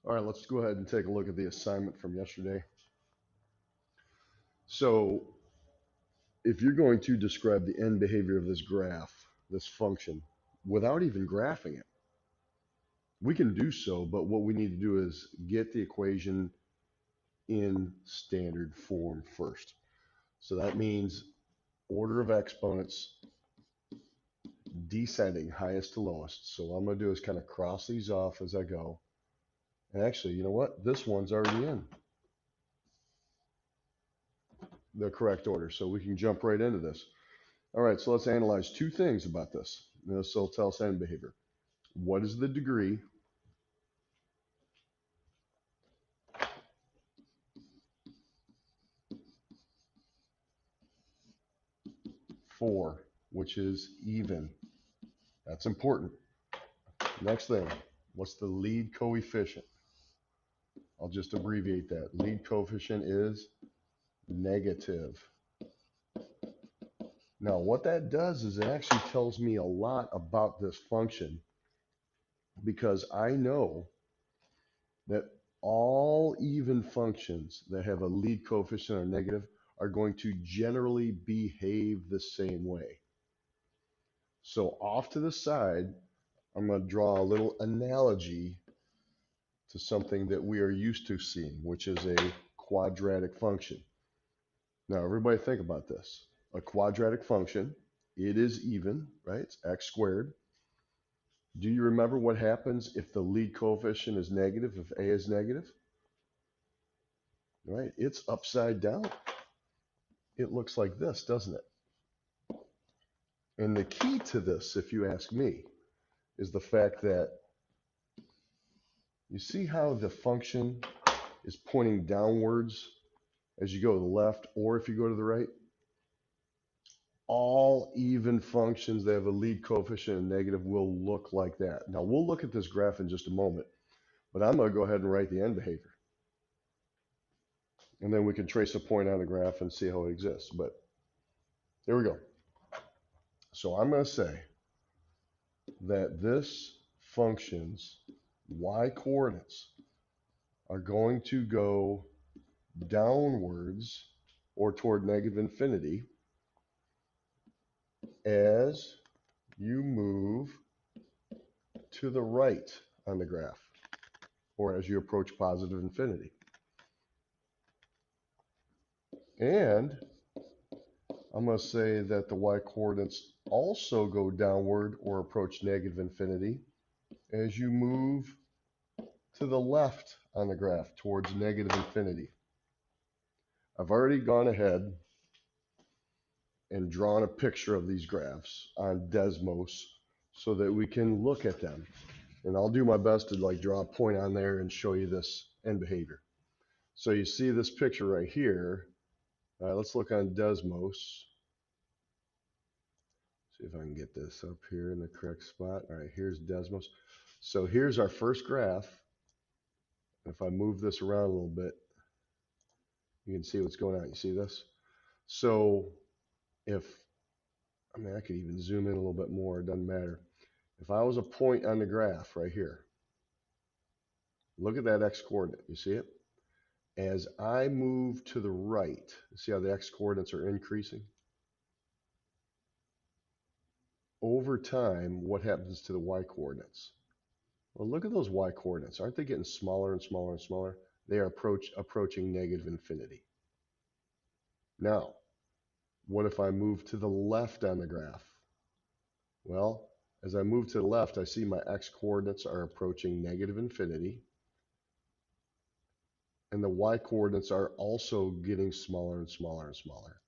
All right, let's go ahead and take a look at the assignment from yesterday. So if you're going to describe the end behavior of this graph, this function, without even graphing it, we can do so, but what we need to do is get the equation in standard form first. So that means order of exponents descending highest to lowest. So what I'm going to do is kind of cross these off as I go. And actually, you know what? This one's already in the correct order. So we can jump right into this. All right, so let's analyze two things about this. This will tell us end behavior. What is the degree? Four, which is even. That's important. Next thing, what's the lead coefficient? I'll just abbreviate that. Lead coefficient is negative. Now, what that does is it actually tells me a lot about this function because I know that all even functions that have a lead coefficient or negative are going to generally behave the same way. So off to the side, I'm going to draw a little analogy to something that we are used to seeing, which is a quadratic function. Now, everybody think about this. A quadratic function, it is even, right? It's x squared. Do you remember what happens if the lead coefficient is negative, if a is negative? Right? It's upside down. It looks like this, doesn't it? And the key to this, if you ask me, is the fact that you see how the function is pointing downwards as you go to the left or if you go to the right? All even functions that have a lead coefficient and negative will look like that. Now we'll look at this graph in just a moment, but I'm going to go ahead and write the end behavior. And then we can trace a point on the graph and see how it exists. But there we go. So I'm going to say that this function's y coordinates are going to go downwards or toward negative infinity as you move to the right on the graph or as you approach positive infinity. And I'm going to say that the y coordinates also go downward or approach negative infinity as you move to the left on the graph towards negative infinity. I've already gone ahead and drawn a picture of these graphs on Desmos so that we can look at them. And I'll do my best to like draw a point on there and show you this end behavior. So you see this picture right here. Let's look on Desmos. See if I can get this up here in the correct spot. All right, here's Desmos. So here's our first graph. If I move this around a little bit, you can see what's going on. You see this? So if, I mean, I could even zoom in a little bit more. It doesn't matter. If I was a point on the graph right here, look at that x coordinate. You see it? As I move to the right, see how the x coordinates are increasing? Over time, what happens to the y coordinates? Well, look at those y coordinates. Aren't they getting smaller and smaller and smaller? They are approaching negative infinity. Now, what if I move to the left on the graph? Well, as I move to the left, I see my x coordinates are approaching negative infinity. And the y coordinates are also getting smaller and smaller and smaller.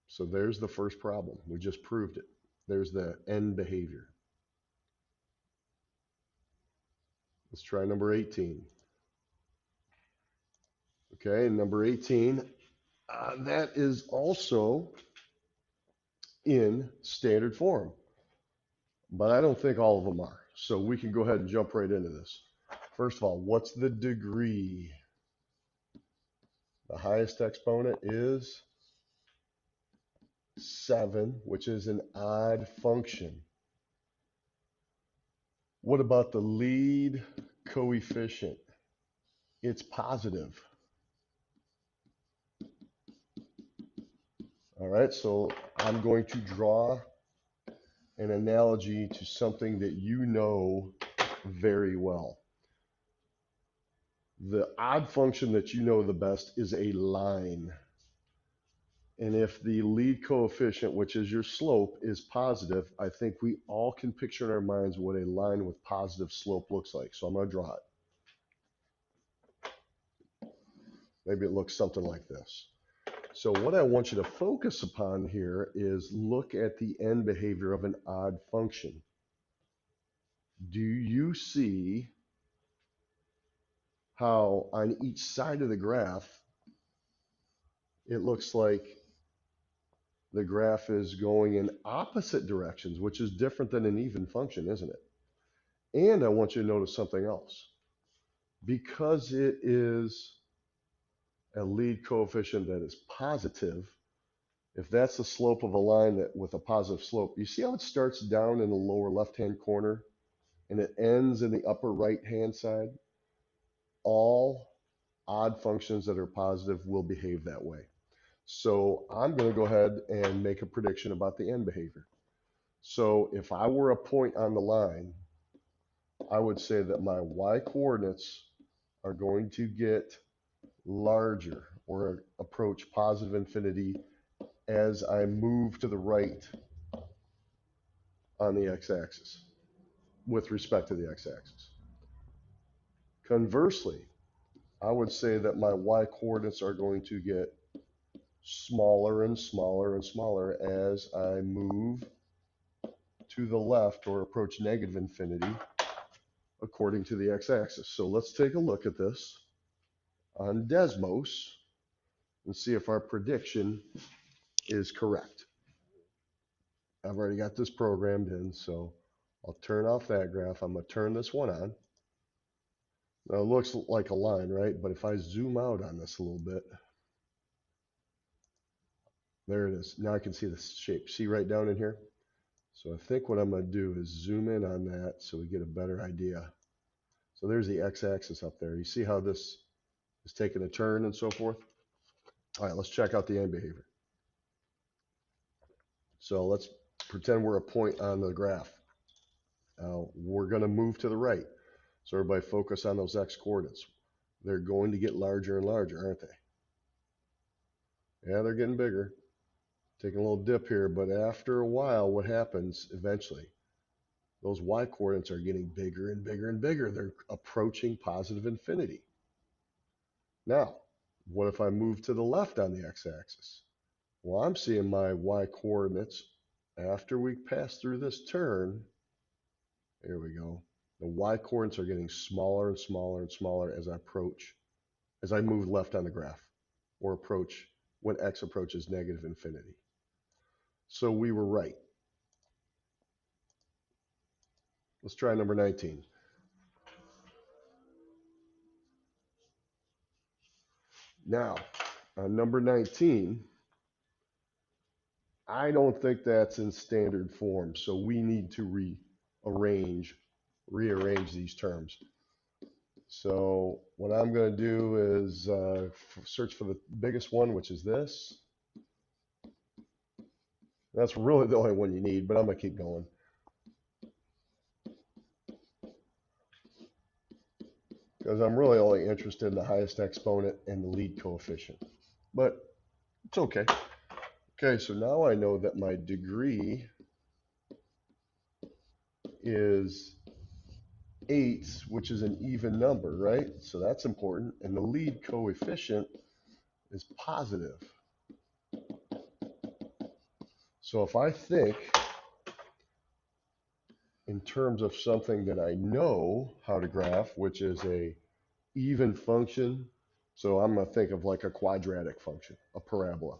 So there's the first problem. We just proved it. There's the end behavior. Let's try number 18. Okay, number 18, that is also in standard form, but I don't think all of them are. So we can go ahead and jump right into this. First of all, what's the degree? The highest exponent is 7, which is an odd function. What about the lead coefficient, it's positive. All right, so I'm going to draw an analogy to something that you know very well. The odd function that you know the best is a line. And if the lead coefficient, which is your slope, is positive, I think we all can picture in our minds what a line with positive slope looks like. So I'm going to draw it. Maybe it looks something like this. So what I want you to focus upon here is look at the end behavior of an odd function. Do you see how on each side of the graph, it looks like the graph is going in opposite directions, which is different than an even function, isn't it? And I want you to notice something else. Because it is a lead coefficient that is positive, if that's the slope of a line that with a positive slope, you see how it starts down in the lower left-hand corner and it ends in the upper right-hand side? All odd functions that are positive will behave that way. So I'm going to go ahead and make a prediction about the end behavior. So if I were a point on the line, I would say that my y coordinates are going to get larger or approach positive infinity as I move to the right on the x-axis with respect to the x-axis. Conversely, I would say that my y coordinates are going to get smaller and smaller and smaller as I move to the left or approach negative infinity according to the x-axis. So let's take a look at this on Desmos and see if our prediction is correct. I've already got this programmed in, so I'll turn off that graph. I'm going to turn this one on. Now it looks like a line, right? But if I zoom out on this a little bit, there it is. Now I can see the shape. See right down in here? So I think what I'm going to do is zoom in on that so we get a better idea. So there's the x-axis up there. You see how this is taking a turn and so forth? All right, let's check out the end behavior. So let's pretend we're a point on the graph. Now we're going to move to the right. So everybody focus on those x coordinates. They're going to get larger and larger, aren't they? Yeah, they're getting bigger. Taking a little dip here, but after a while, what happens eventually? Those y coordinates are getting bigger and bigger and bigger. They're approaching positive infinity. Now, what if I move to the left on the x-axis? Well, I'm seeing my y coordinates after we pass through this turn. There we go. The y coordinates are getting smaller and smaller and smaller as I move left on the graph or approach when x approaches negative infinity. So we were right. Let's try number 19. Now, on number 19, I don't think that's in standard form, so we need to rearrange these terms. So what I'm going to do is search for the biggest one, which is this. That's really the only one you need, but I'm going to keep going. Because I'm really only interested in the highest exponent and the lead coefficient. But it's okay. Okay, so now I know that my degree is 8, which is an even number, right? So that's important. And the lead coefficient is positive. So if I think in terms of something that I know how to graph, which is a even function, so I'm going to think of like a quadratic function, a parabola,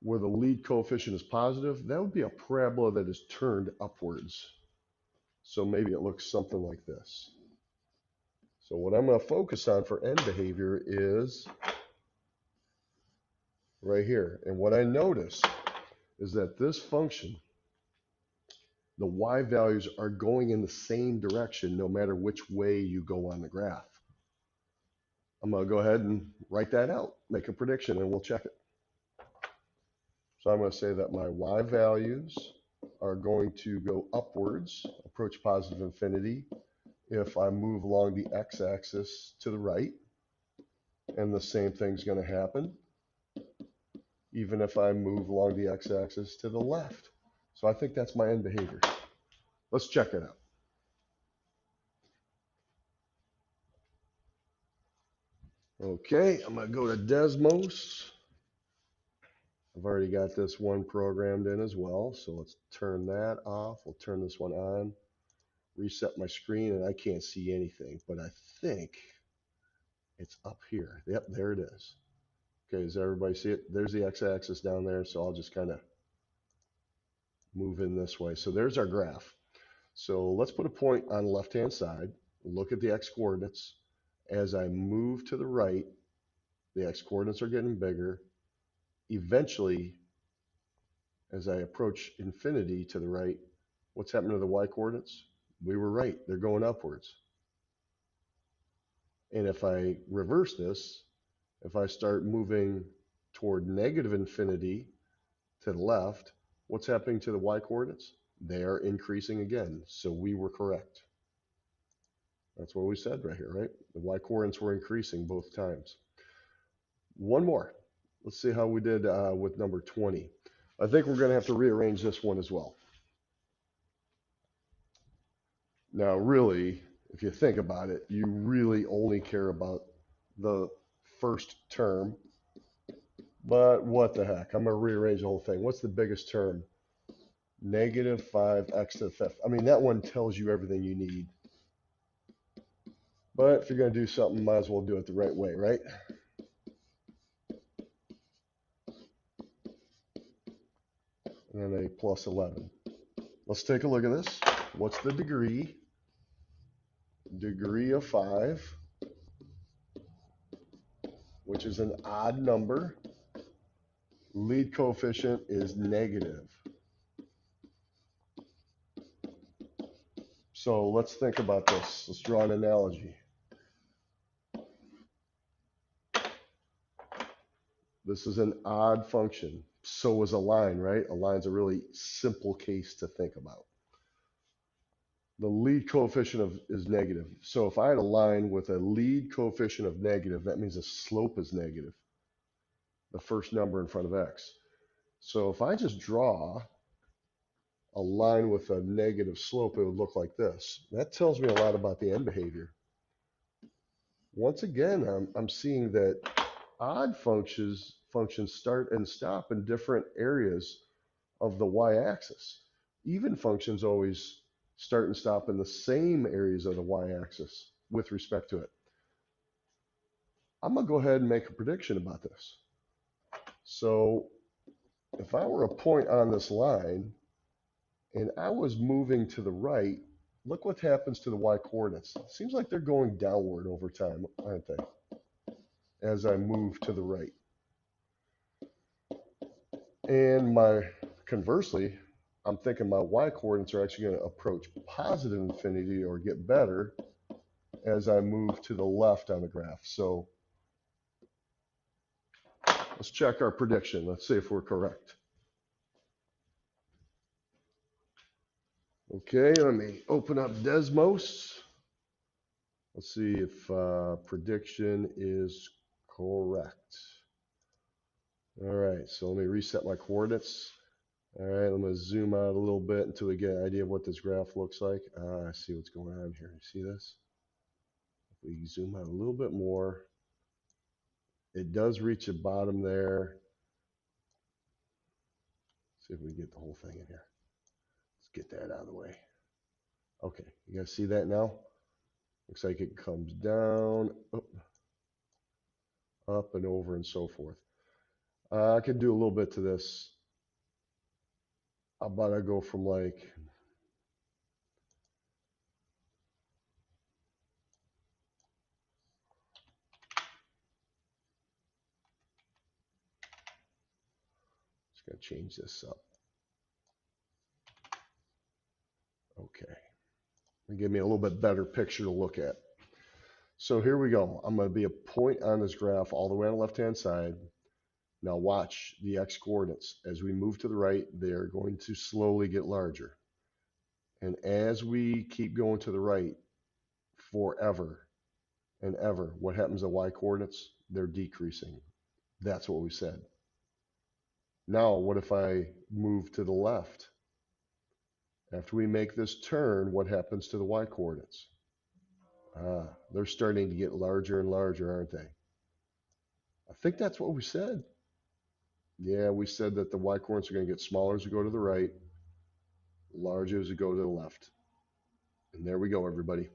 where the lead coefficient is positive, that would be a parabola that is turned upwards. So maybe it looks something like this. So what I'm going to focus on for end behavior is right here. And what I notice is that this function The y values are going in the same direction no matter which way you go on the graph. I'm going to go ahead and write that out, make a prediction, and we'll check it. So I'm going to say that my y values are going to go upwards, approach positive infinity, if I move along the x-axis to the right. And the same thing's going to happen even if I move along the x-axis to the left. So I think that's my end behavior. Let's check it out. Okay, I'm going to go to Desmos. I've already got this one programmed in as well, so let's turn that off. We'll turn this one on, reset my screen, and I can't see anything, but I think it's up here. Yep, there it is. Okay, does everybody see it? There's the x-axis down there, so I'll just kind of move in this way. So there's our graph. So let's put a point on the left-hand side. Look at the x-coordinates. As I move to the right, the x-coordinates are getting bigger. Eventually, as I approach infinity to the right, what's happening to the y-coordinates? We were right. They're going upwards. And if I reverse this, if I start moving toward negative infinity to the left, what's happening to the y-coordinates? They are increasing again. So we were correct. That's what we said right here, right? The y-coordinates were increasing both times. One more. Let's see how we did with number 20. I think we're going to have to rearrange this one as well. Now, really, if you think about it, you really only care about the first term. But what the heck? I'm going to rearrange the whole thing. What's the biggest term? Negative 5x to the fifth. I mean, that one tells you everything you need. But if you're going to do something, might as well do it the right way, right? And then a plus 11. Let's take a look at this. What's the degree? Degree of 5, which is an odd number. Lead coefficient is negative. So let's think about this. Let's draw an analogy. This is an odd function. So is a line, right? A line's a really simple case to think about. The lead coefficient is negative. So if I had a line with a lead coefficient of negative, that means the slope is negative, the first number in front of x. So if I just draw a line with a negative slope, it would look like this. That tells me a lot about the end behavior. Once again, I'm seeing that odd functions start and stop in different areas of the y-axis. Even functions always start and stop in the same areas of the y-axis with respect to it. I'm going to go ahead and make a prediction about this. So if I were a point on this line and I was moving to the right, look what happens to the y-coordinates. It seems like they're going downward over time, aren't they? As I move to the right. And conversely, I'm thinking my y-coordinates are actually going to approach positive infinity or get better as I move to the left on the graph. So let's check our prediction. Let's see if we're correct. Okay, let me open up Desmos. Let's see if prediction is correct. All right, so let me reset my coordinates. All right, I'm going to zoom out a little bit until we get an idea of what this graph looks like. I see what's going on here. You see this? If we zoom out a little bit more, it does reach a bottom there. See if we can get the whole thing in here. Let's get that out of the way. Okay, you guys see that now? Looks like it comes down, up and over and so forth. I could do a little bit to this. How about I go from like, just gotta change this up. Okay, give me a little bit better picture to look at. So here we go. I'm going to be a point on this graph all the way on the left-hand side. Now watch the x coordinates. As we move to the right, they're going to slowly get larger. And as we keep going to the right forever and ever, what happens to y coordinates? They're decreasing. That's what we said. Now, what if I move to the left? After we make this turn, what happens to the y coordinates? They're starting to get larger and larger, aren't they? I think that's what we said. Yeah, we said that the y coordinates are going to get smaller as we go to the right, larger as we go to the left. And there we go, everybody.